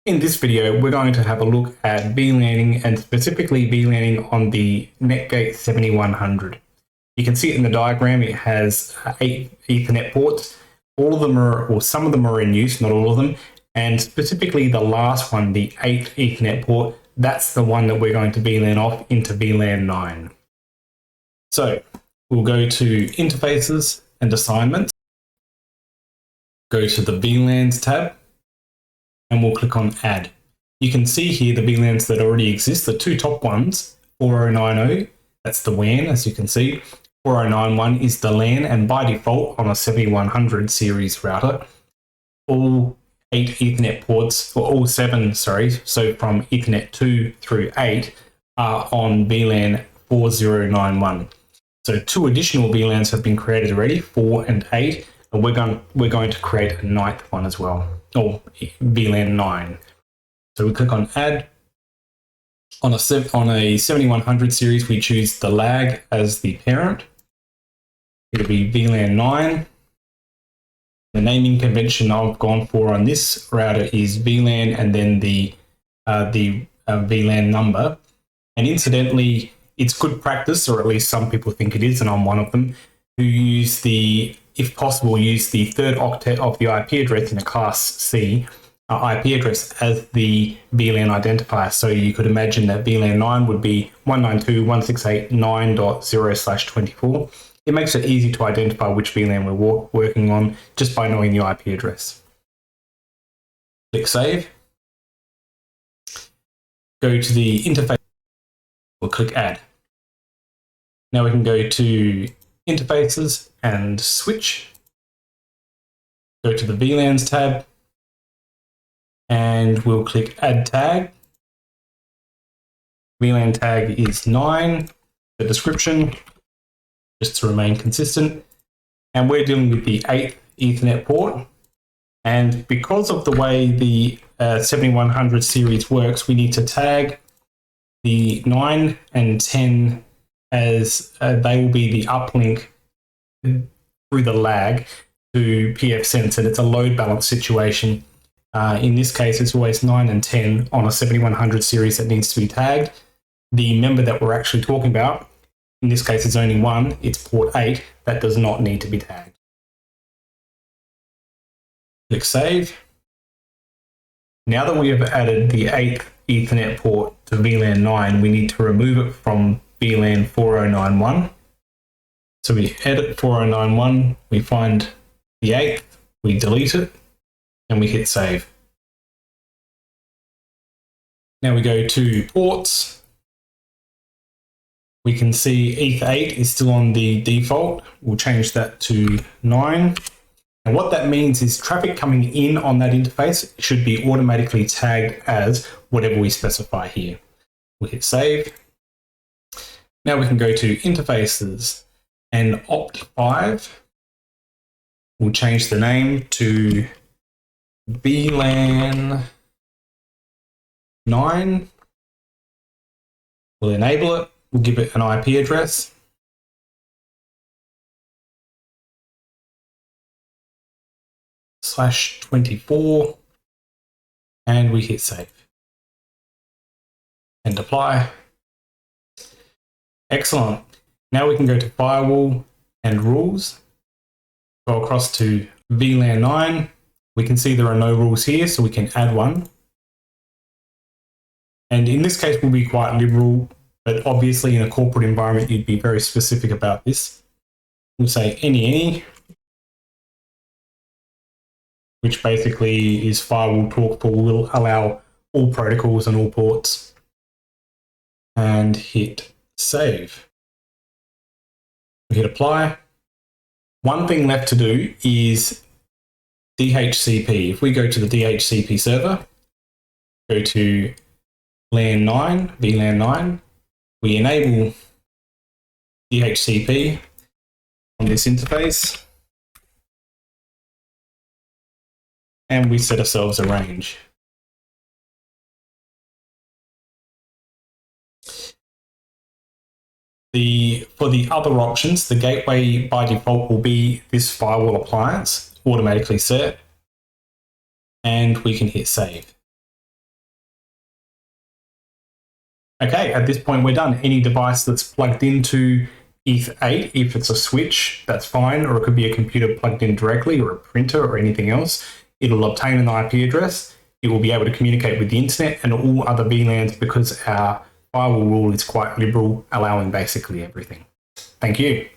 In this video, we're going to have a look at VLANing and specifically VLANing on the Netgate 7100. You can see it in the diagram. It has 8 Ethernet ports. All of them are, or some of them are in use, not all of them. And specifically the last one, the 8th Ethernet port, that's the one that we're going to VLAN off into VLAN 9. So we'll go to Interfaces and Assignments. Go to the VLANs tab. And we'll click on Add. You can see here the VLANs that already exist, the two top ones, 4090, that's the WAN as you can see, 4091 is the LAN, and by default on a 7100 series router, all 8 Ethernet ports, or all 7, sorry, so from Ethernet 2 through 8 are on VLAN 4091. So 2 additional VLANs have been created already, 4 and 8, and we're going to create a 9th one as well, or VLAN 9. So we click on Add. On a 7100 series, we choose the lag as the parent. It'll be VLAN 9. The naming convention I've gone for on this router is VLAN and then the VLAN number. And incidentally, it's good practice, or at least some people think it is, and I'm one of them, who use if possible, use the 3rd octet of the IP address in a Class C IP address as the VLAN identifier. So you could imagine that VLAN 9 would be 192.168.9.0/24. It makes it easy to identify which VLAN we're working on just by knowing the IP address. Click Save. Go to the interface. We'll click Add. Now we can go to Interfaces and Switch. Go to the VLANs tab and we'll click Add Tag. VLAN tag is 9, the description, just to remain consistent. And we're dealing with the 8th Ethernet port. And because of the way the 7100 series works, we need to tag the 9 and 10 as they will be the uplink through the lag to pfSense, and it's a load balance situation. In this case, it's always 9 and 10 on a 7100 series that needs to be tagged. The member that we're actually talking about, in this case, it's only one, it's port 8, that does not need to be tagged. Click Save. Now that we have added the 8th Ethernet port to VLAN 9, we need to remove it from VLAN 4091. So we edit 4091, we find the 8th, we delete it, and we hit Save. Now we go to Ports. We can see ETH8 is still on the default. We'll change that to 9. And what that means is traffic coming in on that interface should be automatically tagged as whatever we specify here. We'll hit Save. Now we can go to Interfaces and Opt5. We'll change the name to VLAN 9. We'll enable it. We'll give it an IP address. /24, and we hit Save and Apply. Excellent. Now we can go to Firewall and Rules. Go across to VLAN 9. We can see there are no rules here, so we can add one. And in this case, we'll be quite liberal, but obviously in a corporate environment, you'd be very specific about this. We'll say any, which basically is firewall talk for will allow all protocols and all ports. And hit Save. We hit Apply. One thing left to do is DHCP. If we go to the DHCP server, go to LAN 9, VLAN 9, we enable DHCP on this interface, and we set ourselves a range. For the other options, the gateway by default will be this firewall appliance, automatically set, and we can hit Save. Okay, at this point we're done. Any device that's plugged into ETH8, if it's a switch, that's fine, or it could be a computer plugged in directly, or a printer, or anything else. It'll obtain an IP address. It will be able to communicate with the internet and all other VLANs because our firewall rule is quite liberal, allowing basically everything. Thank you.